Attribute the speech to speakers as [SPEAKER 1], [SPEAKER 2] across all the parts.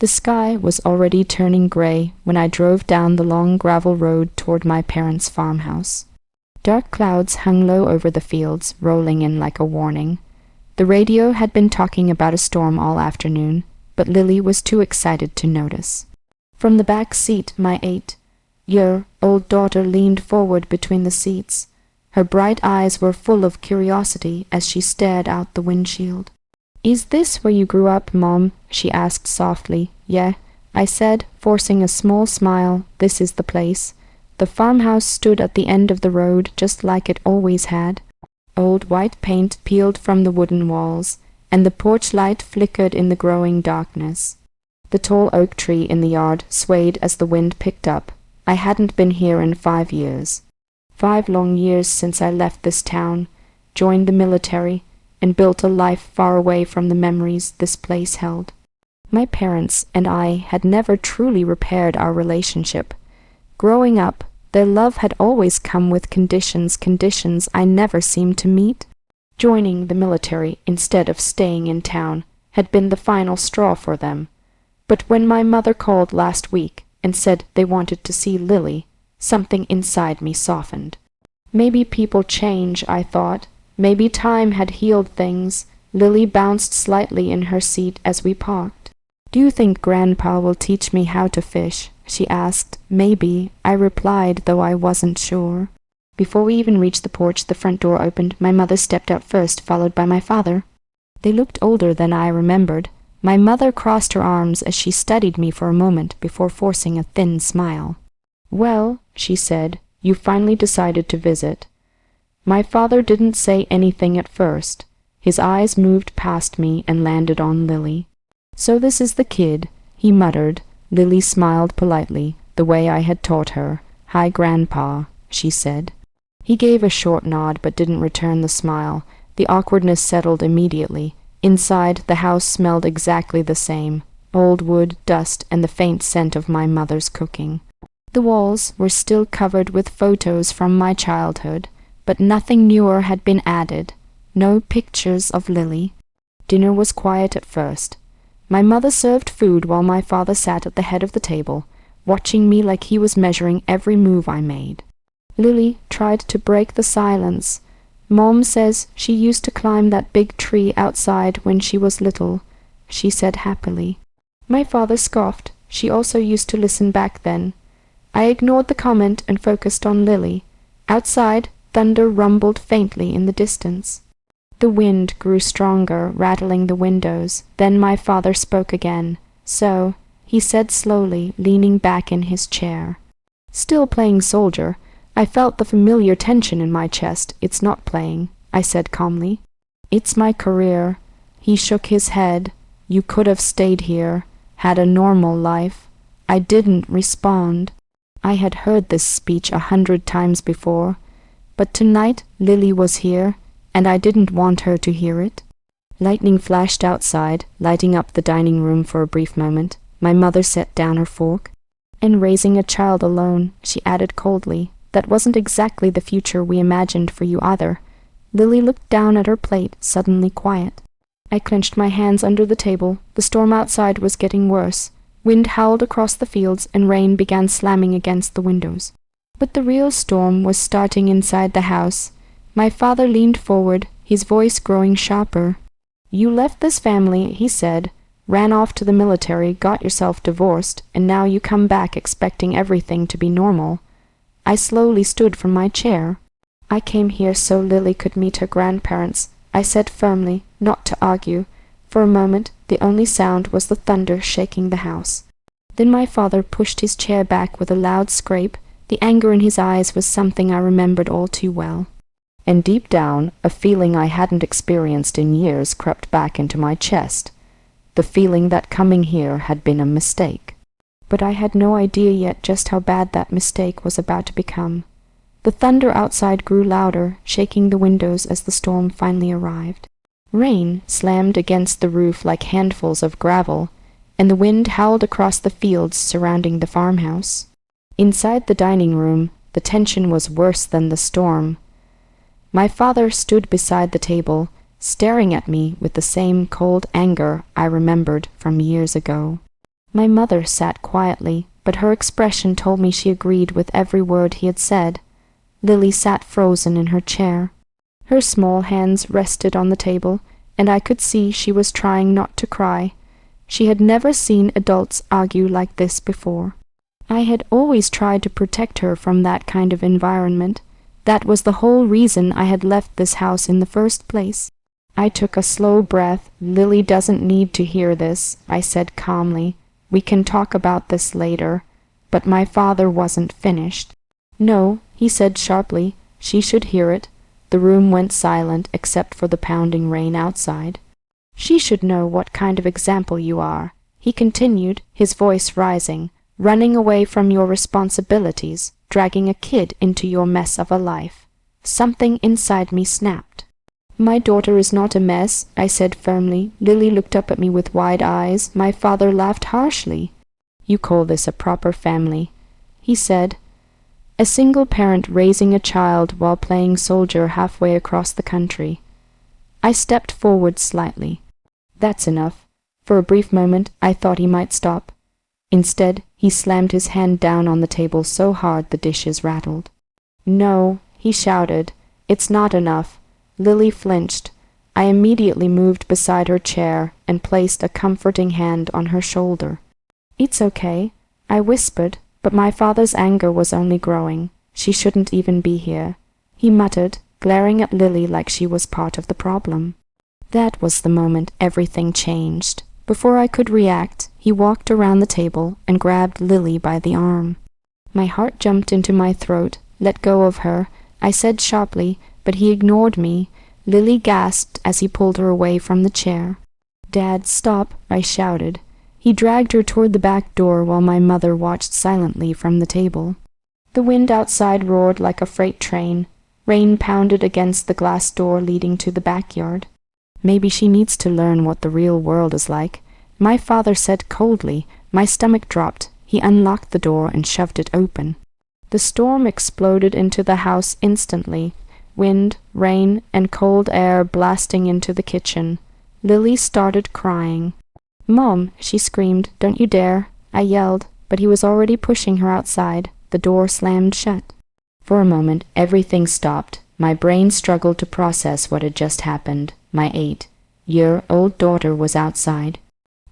[SPEAKER 1] The sky was already turning gray when I drove down the long gravel road toward my parents' farmhouse. Dark clouds hung low over the fields, rolling in like a warning. The radio had been talking about a storm all afternoon, but Lily was too excited to notice. From the back seat, my 8-year-old daughter leaned forward between the seats. Her bright eyes were full of curiosity as she stared out the windshield. "Is this where you grew up, Mom?" she asked softly. "Yeah," I said, forcing a small smile. "This is the place." The farmhouse stood at the end of the road just like it always had. Old white paint peeled from the wooden walls, and the porch light flickered in the growing darkness. The tall oak tree in the yard swayed as the wind picked up. I hadn't been here in 5 years. 5 long years since I left this town, joined the military, and built a life far away from the memories this place held. My parents and I had never truly repaired our relationship. Growing up, their love had always come with conditions I never seemed to meet. Joining the military instead of staying in town had been the final straw for them. But when my mother called last week and said they wanted to see Lily, something inside me softened. Maybe people change, I thought. Maybe time had healed things. Lily bounced slightly in her seat as we parked. "Do you think Grandpa will teach me how to fish?" she asked. "Maybe," I replied, though I wasn't sure. Before we even reached the porch, the front door opened. My mother stepped out first, followed by my father. They looked older than I remembered. My mother crossed her arms as she studied me for a moment before forcing a thin smile. "Well," she said, "you finally decided to visit." My father didn't say anything at first. His eyes moved past me and landed on Lily. "So this is the kid," he muttered. Lily smiled politely, the way I had taught her. "Hi, Grandpa," she said. He gave a short nod but didn't return the smile. The awkwardness settled immediately. Inside, the house smelled exactly the same: old wood, dust, and the faint scent of my mother's cooking. The walls were still covered with photos from my childhood, but nothing newer had been added. No pictures of Lily. Dinner was quiet at first. My mother served food while my father sat at the head of the table, watching me like he was measuring every move I made. Lily tried to break the silence. "Mom says she used to climb that big tree outside when she was little," she said happily. My father scoffed. "She also used to listen back then." I ignored the comment and focused on Lily. Outside, thunder rumbled faintly in the distance. The wind grew stronger, rattling the windows. Then my father spoke again. "So," he said slowly, leaning back in his chair. Still playing soldier, I felt the familiar tension in my chest. "It's not playing," I said calmly. "It's my career." He shook his head. "You could have stayed here, had a normal life." I didn't respond. I had heard this speech 100 times before, but tonight Lily was here, and I didn't want her to hear it. Lightning flashed outside, lighting up the dining room for a brief moment. My mother set down her fork. "And raising a child alone," she added coldly. "That wasn't exactly the future we imagined for you either." Lily looked down at her plate, suddenly quiet. I clenched my hands under the table. The storm outside was getting worse. Wind howled across the fields, and rain began slamming against the windows. But the real storm was starting inside the house. My father leaned forward, his voice growing sharper. "You left this family," he said, "ran off to the military, got yourself divorced, and now you come back expecting everything to be normal." I slowly stood from my chair. "I came here so Lily could meet her grandparents," I said firmly, not to argue. For a moment, the only sound was the thunder shaking the house. Then my father pushed his chair back with a loud scrape. The anger in his eyes was something I remembered all too well. And deep down, a feeling I hadn't experienced in years crept back into my chest. The feeling that coming here had been a mistake. But I had no idea yet just how bad that mistake was about to become. The thunder outside grew louder, shaking the windows as the storm finally arrived. Rain slammed against the roof like handfuls of gravel, and the wind howled across the fields surrounding the farmhouse. Inside the dining room, the tension was worse than the storm. My father stood beside the table, staring at me with the same cold anger I remembered from years ago. My mother sat quietly, but her expression told me she agreed with every word he had said. Lily sat frozen in her chair. Her small hands rested on the table, and I could see she was trying not to cry. She had never seen adults argue like this before. I had always tried to protect her from that kind of environment. That was the whole reason I had left this house in the first place. I took a slow breath. Lily doesn't need to hear this, I said calmly. We can talk about this later. But my father wasn't finished. No, he said sharply. She should hear it. The room went silent except for the pounding rain outside. She should know what kind of example you are, he continued, his voice rising. Running away from your responsibilities, dragging a kid into your mess of a life. Something inside me snapped. My daughter is not a mess, I said firmly. Lily looked up at me with wide eyes. My father laughed harshly. You call this a proper family, he said. A single parent raising a child while playing soldier halfway across the country. I stepped forward slightly. That's enough. For a brief moment I thought he might stop. Instead, he slammed his hand down on the table so hard the dishes rattled. No, he shouted. It's not enough. Lily flinched. I immediately moved beside her chair and placed a comforting hand on her shoulder. It's okay, I whispered, but my father's anger was only growing. She shouldn't even be here, he muttered, glaring at Lily like she was part of the problem. That was the moment everything changed. Before I could react, he walked around the table and grabbed Lily by the arm. My heart jumped into my throat. Let go of her, I said sharply, but he ignored me. Lily gasped as he pulled her away from the chair. Dad, stop, I shouted. He dragged her toward the back door while my mother watched silently from the table. The wind outside roared like a freight train. Rain pounded against the glass door leading to the backyard. Maybe she needs to learn what the real world is like, my father said coldly. My stomach dropped. He unlocked the door and shoved it open. The storm exploded into the house instantly, wind, rain, and cold air blasting into the kitchen. Lily started crying. Mom, she screamed, don't you dare. I yelled, but he was already pushing her outside. The door slammed shut. For a moment, everything stopped. My brain struggled to process what had just happened. My 8-year-old daughter was outside.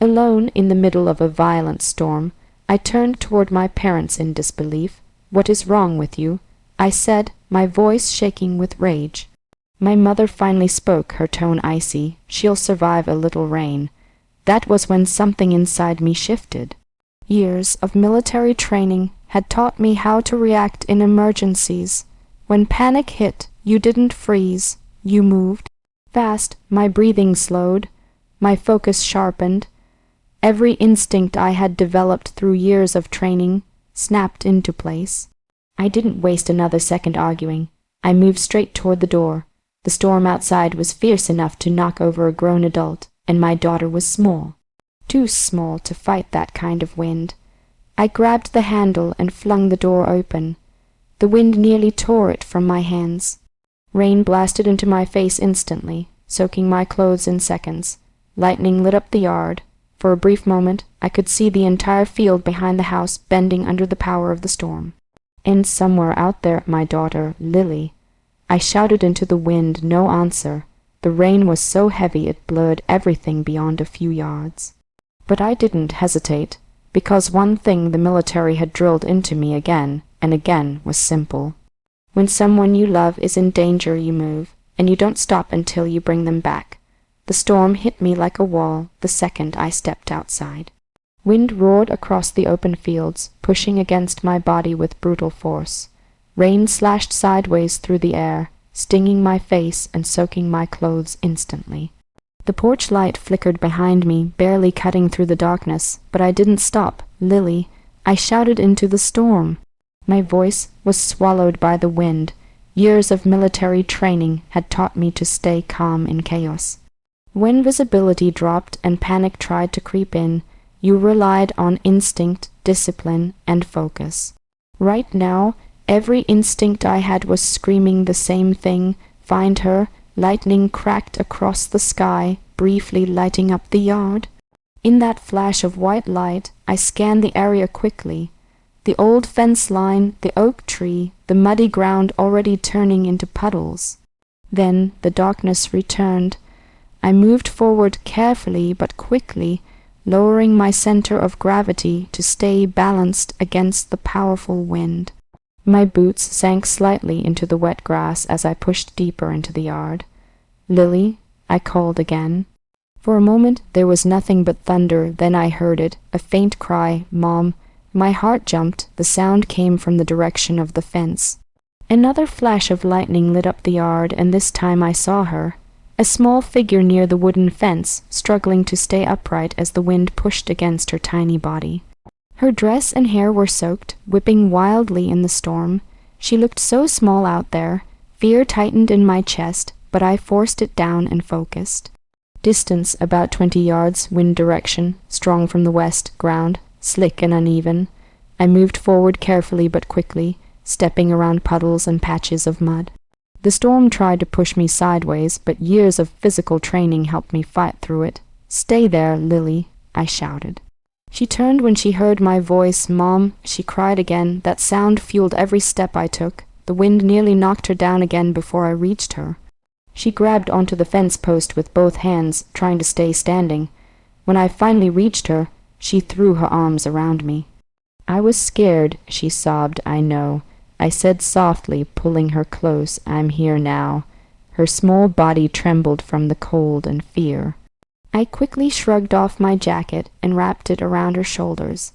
[SPEAKER 1] Alone in the middle of a violent storm, I turned toward my parents in disbelief. What is wrong with you? I said, my voice shaking with rage. My mother finally spoke, her tone icy. She'll survive a little rain. That was when something inside me shifted. Years of military training had taught me how to react in emergencies. When panic hit, you didn't freeze, you moved. Fast, my breathing slowed, my focus sharpened. Every instinct I had developed through years of training snapped into place. I didn't waste another second arguing. I moved straight toward the door. The storm outside was fierce enough to knock over a grown adult, and my daughter was small. Too small to fight that kind of wind. I grabbed the handle and flung the door open. The wind nearly tore it from my hands. Rain blasted into my face instantly, soaking my clothes in seconds. Lightning lit up the yard. For a brief moment, I could see the entire field behind the house bending under the power of the storm. And somewhere out there, my daughter, Lily. I shouted into the wind, no answer. The rain was so heavy it blurred everything beyond a few yards. But I didn't hesitate, because one thing the military had drilled into me again and again was simple. When someone you love is in danger, you move, and you don't stop until you bring them back. The storm hit me like a wall the second I stepped outside. Wind roared across the open fields, pushing against my body with brutal force. Rain slashed sideways through the air, stinging my face and soaking my clothes instantly. The porch light flickered behind me, barely cutting through the darkness, but I didn't stop. Lily, I shouted into the storm. My voice was swallowed by the wind. Years of military training had taught me to stay calm in chaos. When visibility dropped and panic tried to creep in, you relied on instinct, discipline, and focus. Right now, every instinct I had was screaming the same thing. Find her. Lightning cracked across the sky, briefly lighting up the yard. In that flash of white light, I scanned the area quickly. The old fence line, the oak tree, the muddy ground already turning into puddles. Then the darkness returned. I moved forward carefully but quickly, lowering my center of gravity to stay balanced against the powerful wind. My boots sank slightly into the wet grass as I pushed deeper into the yard. "Lily," I called again. For a moment there was nothing but thunder, then I heard it, a faint cry, "Mom." My heart jumped. The sound came from the direction of the fence. Another flash of lightning lit up the yard, and this time I saw her. A small figure near the wooden fence, struggling to stay upright as the wind pushed against her tiny body. Her dress and hair were soaked, whipping wildly in the storm. She looked so small out there. Fear tightened in my chest, but I forced it down and focused. Distance about 20 yards, wind direction, strong from the west, ground, slick and uneven. I moved forward carefully but quickly, stepping around puddles and patches of mud. The storm tried to push me sideways, but years of physical training helped me fight through it. "Stay there, Lily," I shouted. She turned when she heard my voice. "Mom," she cried again. That sound fueled every step I took. The wind nearly knocked her down again before I reached her. She grabbed onto the fence post with both hands, trying to stay standing. When I finally reached her, she threw her arms around me. "I was scared," she sobbed. "I know." I said softly, pulling her close, "I'm here now." Her small body trembled from the cold and fear. I quickly shrugged off my jacket and wrapped it around her shoulders.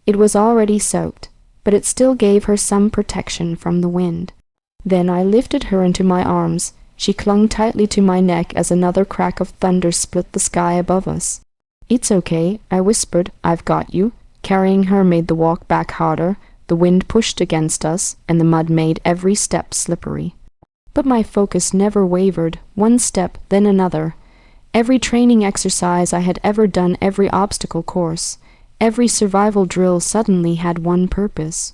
[SPEAKER 1] It was already soaked, but it still gave her some protection from the wind. Then I lifted her into my arms. She clung tightly to my neck as another crack of thunder split the sky above us. "It's okay," I whispered. "I've got you." Carrying her made the walk back harder. The wind pushed against us, and the mud made every step slippery. But my focus never wavered. One step, then another. Every training exercise I had ever done, every obstacle course, every survival drill suddenly had one purpose: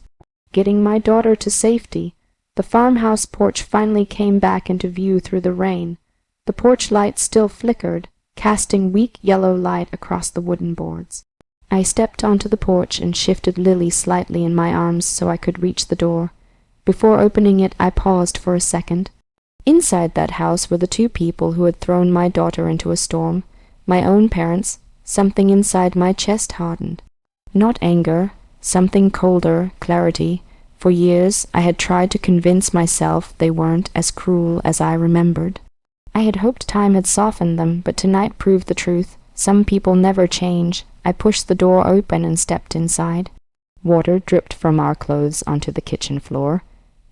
[SPEAKER 1] getting my daughter to safety. The farmhouse porch finally came back into view through the rain. The porch light still flickered, casting weak yellow light across the wooden boards. I stepped onto the porch and shifted Lily slightly in my arms so I could reach the door. Before opening it, I paused for a second. Inside that house were the two people who had thrown my daughter into a storm, my own parents. Something inside my chest hardened. Not anger, something colder, clarity. For years I had tried to convince myself they weren't as cruel as I remembered. I had hoped time had softened them, but tonight proved the truth. Some people never change. I pushed the door open and stepped inside. Water dripped from our clothes onto the kitchen floor.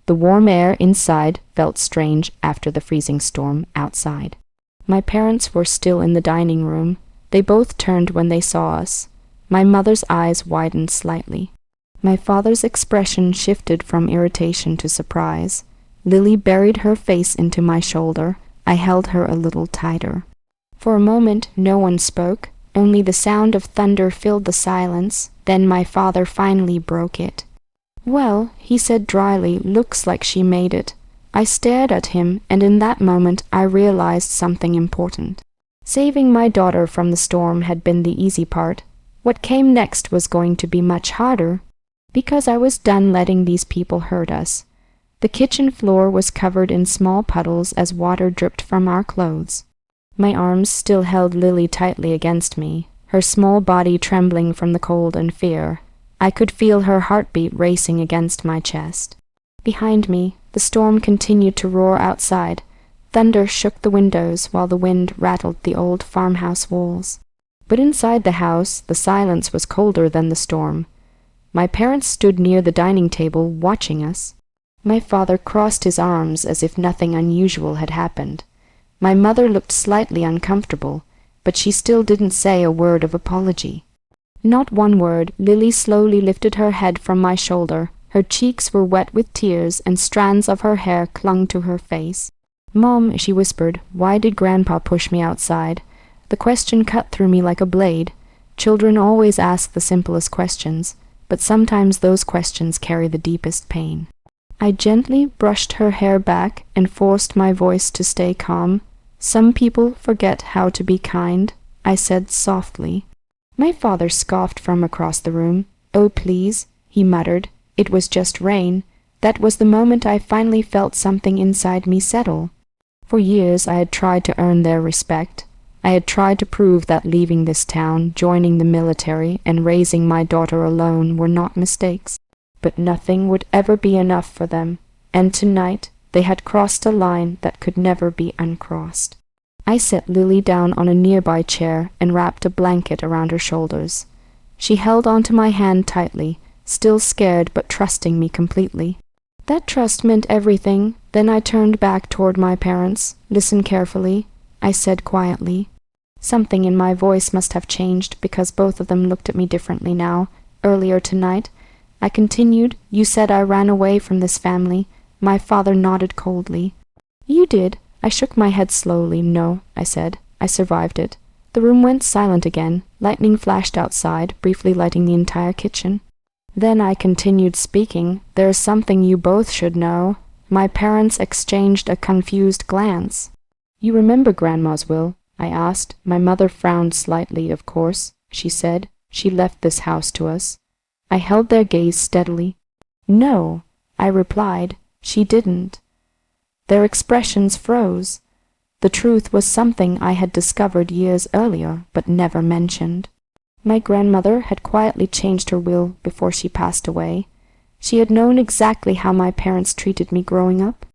[SPEAKER 1] The warm air inside felt strange after the freezing storm outside. My parents were still in the dining room. They both turned when they saw us. My mother's eyes widened slightly. My father's expression shifted from irritation to surprise. Lily buried her face into my shoulder. I held her a little tighter. For a moment no one spoke. Only the sound of thunder filled the silence. Then my father finally broke it. "Well," he said dryly, "looks like she made it." I stared at him, and in that moment I realized something important. Saving my daughter from the storm had been the easy part. What came next was going to be much harder, because I was done letting these people hurt us. The kitchen floor was covered in small puddles as water dripped from our clothes. My arms still held Lily tightly against me, her small body trembling from the cold and fear. I could feel her heartbeat racing against my chest. Behind me, the storm continued to roar outside. Thunder shook the windows while the wind rattled the old farmhouse walls. But inside the house, the silence was colder than the storm. My parents stood near the dining table, watching us. My father crossed his arms as if nothing unusual had happened. My mother looked slightly uncomfortable, but she still didn't say a word of apology. Not one word. Lily slowly lifted her head from my shoulder. Her cheeks were wet with tears, and strands of her hair clung to her face. "Mom," she whispered, "why did Grandpa push me outside?" The question cut through me like a blade. Children always ask the simplest questions, but sometimes those questions carry the deepest pain. I gently brushed her hair back and forced my voice to stay calm. "Some people forget how to be kind," I said softly. My father scoffed from across the room. "Oh, please," he muttered. "It was just rain." That was the moment I finally felt something inside me settle. For years I had tried to earn their respect. I had tried to prove that leaving this town, joining the military, and raising my daughter alone were not mistakes. But nothing would ever be enough for them, and tonight they had crossed a line that could never be uncrossed. I set Lily down on a nearby chair and wrapped a blanket around her shoulders. She held onto my hand tightly, still scared but trusting me completely. That trust meant everything. Then I turned back toward my parents. "Listen carefully," I said quietly. Something in my voice must have changed because both of them looked at me differently now. "Earlier tonight," I continued, "you said I ran away from this family." My father nodded coldly. "You did." I shook my head slowly. "No," I said. "I survived it." The room went silent again. Lightning flashed outside, briefly lighting the entire kitchen. Then I continued speaking. "There is something you both should know." My parents exchanged a confused glance. "You remember Grandma's will?" I asked. My mother frowned slightly. "Of course," she said. "She left this house to us." I held their gaze steadily. "No," I replied. "She didn't." Their expressions froze. The truth was something I had discovered years earlier, but never mentioned. My grandmother had quietly changed her will before she passed away. She had known exactly how my parents treated me growing up,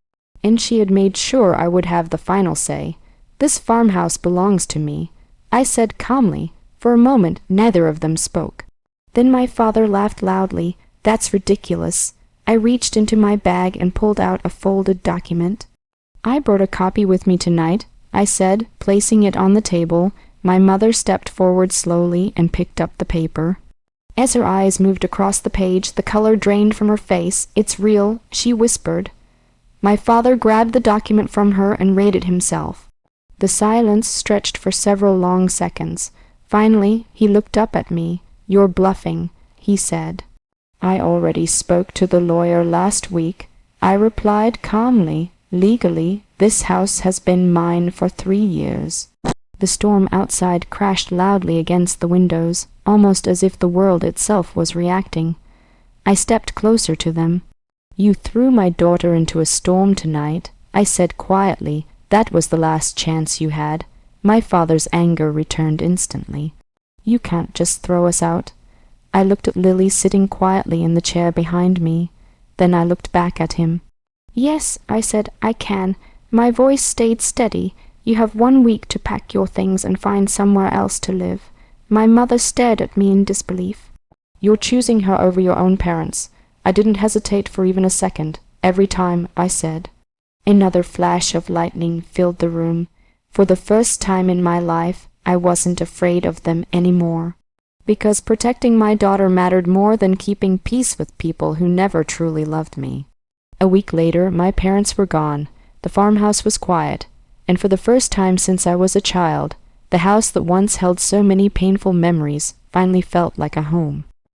[SPEAKER 1] and she had made sure I would have the final say. "This farmhouse belongs to me," I said calmly. For a moment, neither of them spoke. Then my father laughed loudly. "That's ridiculous." I reached into my bag and pulled out a folded document. "I brought a copy with me tonight," I said, placing it on the table. My mother stepped forward slowly and picked up the paper. As her eyes moved across the page, the color drained from her face. "It's real," she whispered. My father grabbed the document from her and read it himself. The silence stretched for several long seconds. Finally, he looked up at me. "You're bluffing," he said. "I already spoke to the lawyer last week," I replied calmly. "Legally, this house has been mine for 3 years." The storm outside crashed loudly against the windows, almost as if the world itself was reacting. I stepped closer to them. "You threw my daughter into a storm tonight," I said quietly. "That was the last chance you had." My father's anger returned instantly. "You can't just throw us out." I looked at Lily sitting quietly in the chair behind me. Then I looked back at him. "Yes," I said, "I can." My voice stayed steady. "You have 1 week to pack your things and find somewhere else to live." My mother stared at me in disbelief. "You're choosing her over your own parents." I didn't hesitate for even a second. "Every time," I said. Another flash of lightning filled the room. For the first time in my life, I wasn't afraid of them anymore. Because protecting my daughter mattered more than keeping peace with people who never truly loved me. A week later, my parents were gone. The farmhouse was quiet, and for the first time since I was a child, the house that once held so many painful memories finally felt like a home.